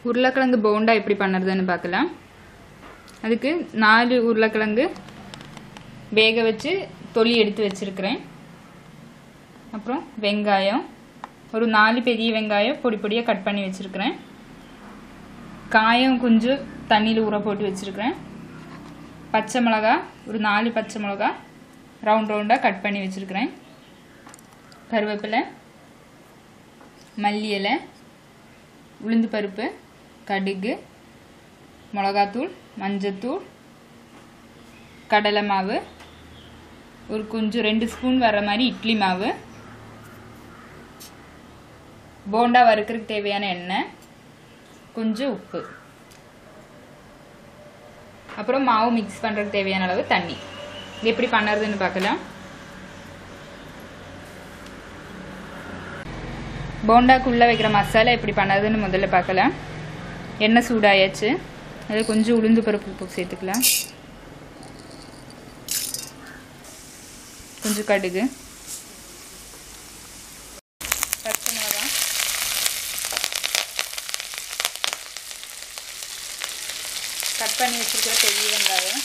உருளைக்கிழங்கு போண்டா எப்படி பண்ணுறதுன்னு பார்க்கலாம். அதுக்கு 4 உருளைக்கிழங்கு வேக வச்சு தொலி எடுத்து வச்சுருக்கிறேன். அப்புறம் வெங்காயம், ஒரு 4 பெரிய வெங்காயம் பொடி பொடியாக கட் பண்ணி வச்சுருக்கிறேன். காயம் கொஞ்சம் தண்ணியில் ஊற போட்டு வச்சுருக்கிறேன். பச்சை மிளகா, ஒரு 4 பச்சை மிளகா ரவுண்டாக கட் பண்ணி வச்சுருக்கிறேன். கருவேப்பிலை, மல்லி இலை, உளுந்து பருப்பு, கடுகு, மிளகாத்தூள், மஞ்சத்தூள், கடலை மாவு, ஒரு கொஞ்சம் 2 ஸ்பூன் வர மாதிரி இட்லி மாவு, போண்டா வறுக்கிறதுக்கு தேவையான எண்ணெய், கொஞ்சம் உப்பு, அப்புறம் மாவு மிக்ஸ் பண்ணுறதுக்கு தேவையான அளவு தண்ணி. இது எப்படி பண்ணுறதுன்னு பார்க்கலாம். போண்டாக்குள்ளே வைக்கிற மசாலா எப்படி பண்ணுறதுன்னு முதல்ல பார்க்கலாம். எண்ணெய் சூடாயாச்சு. அதில் கொஞ்சம் உளுந்து பருப்பு சேர்த்துக்கலாம். கொஞ்சம் கடுகு, பச்சை மிளகா, கட் பண்ணி வச்சுருக்கிற பெரிய வெங்காயம்,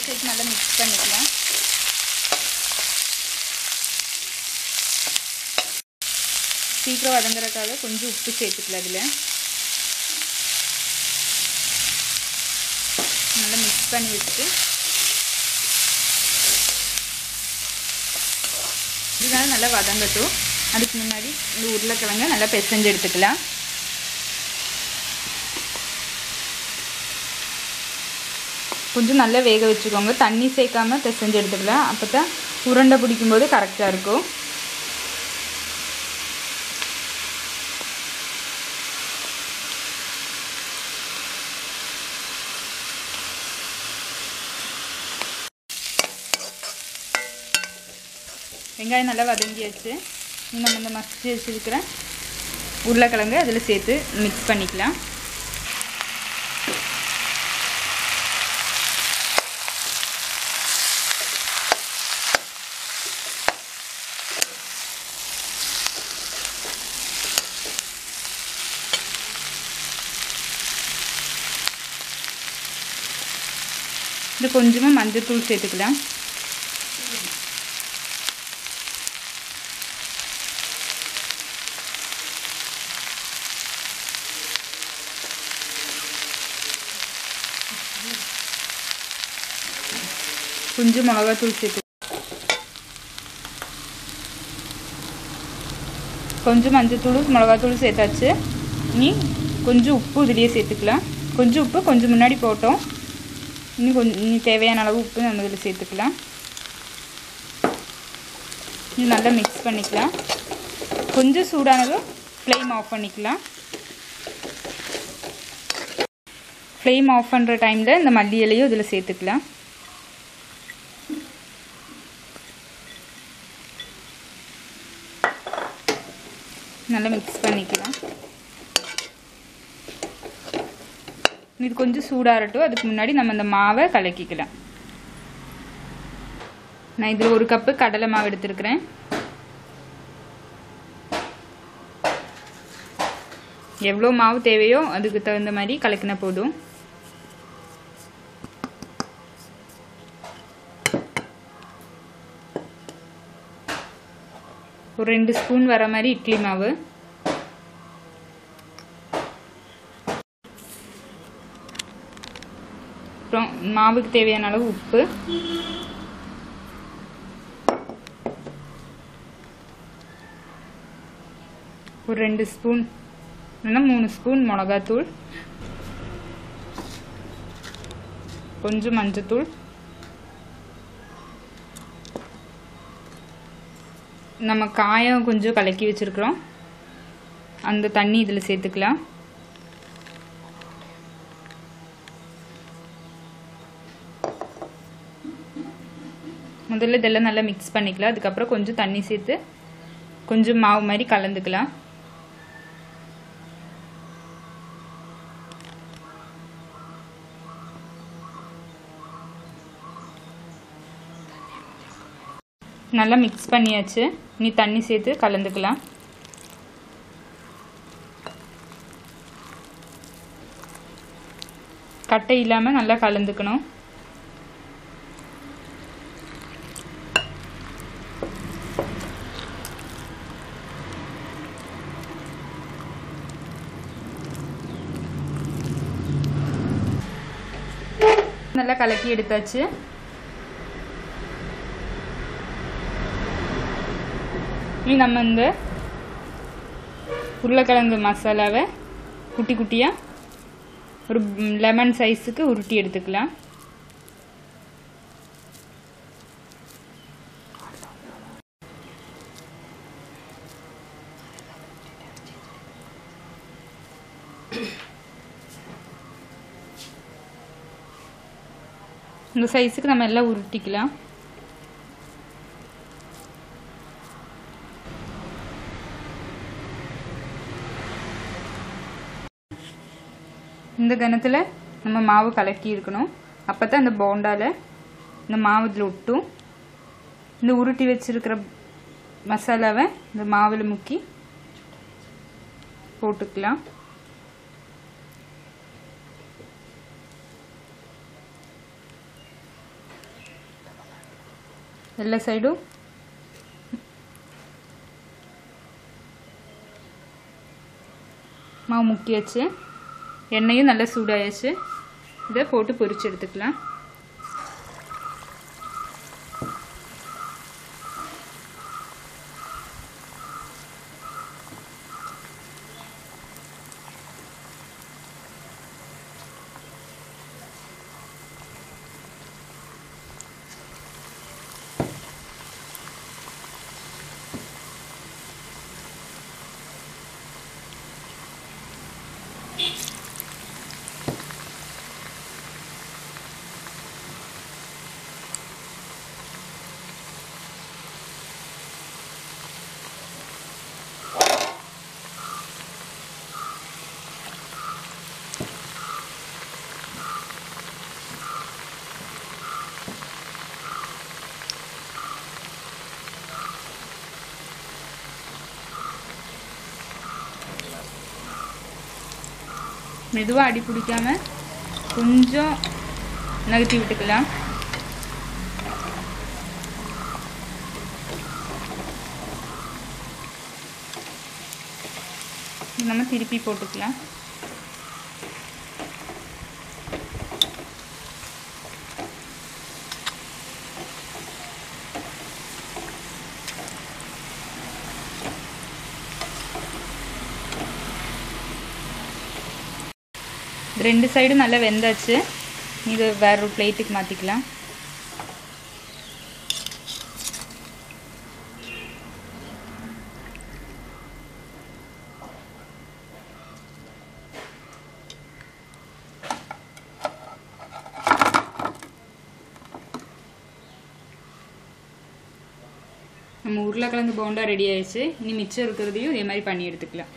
சேர்த்து நல்லா மிக்ஸ் பண்ணிக்கலாம். சீக்கிரம் வதங்குறதுக்காக கொஞ்சம் உப்பு சேர்த்துக்கலாம். அதில் நல்லா மிக்ஸ் பண்ணி வச்சுட்டு இதனால நல்லா வதங்கட்டும். அதுக்கு முன்னாடி இந்த உருளைக்கிழங்க நல்லா பிசைஞ்சு எடுத்துக்கலாம். கொஞ்சம் நல்லா வேக வச்சுக்கோங்க. தண்ணி சேர்க்காமல் பிசைஞ்சு எடுத்துக்கலாம். அப்போ தான் உருண்டை பிடிக்கும்போது கரெக்டாக இருக்கும். வெங்காயம் நல்லா வதங்கியாச்சு. நம்ம இந்த மசிச்சு வச்சுருக்கிற உருளைக்கிழங்கு அதில் சேர்த்து மிக்ஸ் பண்ணிக்கலாம். இது கொஞ்சமாக மஞ்சத்தூள் சேர்த்துக்கலாம். கொஞ்சம் மிளகாத்தூள் சேர்த்து, கொஞ்சம் மஞ்சத்தூள் மிளகாத்தூள் சேர்த்தாச்சு. இனி கொஞ்சம் உப்பு இதுலேயே சேர்த்துக்கலாம். கொஞ்சம் உப்பு கொஞ்சம் முன்னாடி போட்டோம். இனி தேவையான அளவு உப்பு நம்ம இதில் சேர்த்துக்கலாம். இது நல்லா மிக்ஸ் பண்ணிக்கலாம். கொஞ்சம் சூடானதும் ஃப்ளேம் ஆஃப் பண்ணிக்கலாம். ஃப்ளேம் ஆஃப் பண்ணுற டைமில் இந்த மல்லி இலையும் இதில் சேர்த்துக்கலாம். நல்லா மிக்ஸ் பண்ணிக்கலாம். இது கொஞ்சம் சூடாகட்டும். அதுக்கு முன்னாடி நம்ம இந்த மாவை கலக்கிக்கலாம். நான் இதில் 1 கப்பு கடலை மாவு எடுத்துருக்கிறேன். எவ்வளோ மாவு தேவையோ அதுக்கு தகுந்த மாதிரி கலக்கினா போதும். ஒரு 2 ஸ்பூன் வர மாதிரி இட்லி மாவு, அப்புறம் மாவுக்கு தேவையான அளவு உப்பு, ஒரு 2 ஸ்பூன் இல்லைன்னா 3 ஸ்பூன் மிளகாத்தூள், கொஞ்சம் மஞ்சத்தூள், நம்ம காயம் கொஞ்சம் கலக்கி வச்சுருக்குறோம் அந்த தண்ணி இதில் சேர்த்துக்கலாம். முதல்ல இதெல்லாம் நல்லா மிக்ஸ் பண்ணிக்கலாம். அதுக்கப்புறம் கொஞ்சம் தண்ணி சேர்த்து கொஞ்சம் மாவு மாதிரி கலந்துக்கலாம். நல்லா மிக்ஸ் பண்ணியாச்சு. இனி தண்ணி சேர்த்து கலந்துக்கலாம். கட்டை இல்லாமல் நல்லா கலந்துக்கணும். நல்லா கலக்கி எடுத்தாச்சு. இனி நம்ம இந்த உருளைக்கிழங்கு மசாலாவை குட்டி குட்டியாக ஒரு லெமன் சைஸுக்கு உருட்டி எடுத்துக்கலாம். இந்த சைஸுக்கு நம்ம எல்லாம் உருட்டிக்கலாம். இந்த கணத்தில் நம்ம மாவு கலக்கி இருக்கணும். அப்போ தான் அந்த போண்டாவில் இந்த மாவு இதில் ஒட்டும். இந்த உருட்டி வச்சிருக்கிற மசாலாவை இந்த மாவில் முக்கி போட்டுக்கலாம். எல்லா சைடும் மாவு முக்கியாச்சு. எண்ணெயும் நல்லா சூடாயாச்சு. இதை போட்டு பொரிச்சு எடுத்துக்கலாம். மெதுவாக அடி பிடிக்காம கொஞ்சம் நகர்த்தி விட்டுக்கலாம். நம்ம திருப்பி போட்டுக்கலாம். ரெண்டு சைடும் நல்லா வெந்தாச்சு. இது வேற ஒரு பிளேட்டுக்கு மாற்றிக்கலாம். நம்ம உருளைக்கிழங்கு போண்டா ரெடி ஆயிடுச்சு. இனி மிச்சம் இருக்கிறதையும் இதே மாதிரி பண்ணி எடுத்துக்கலாம்.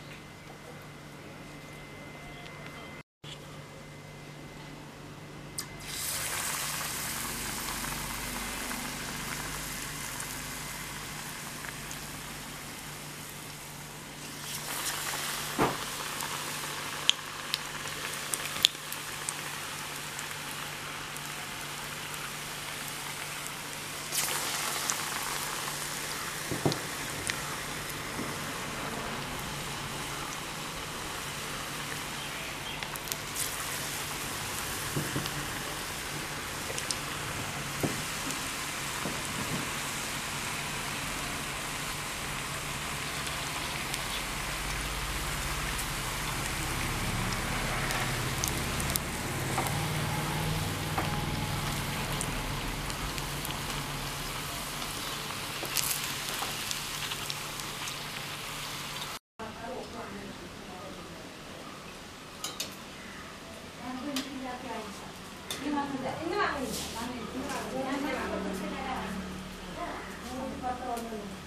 ini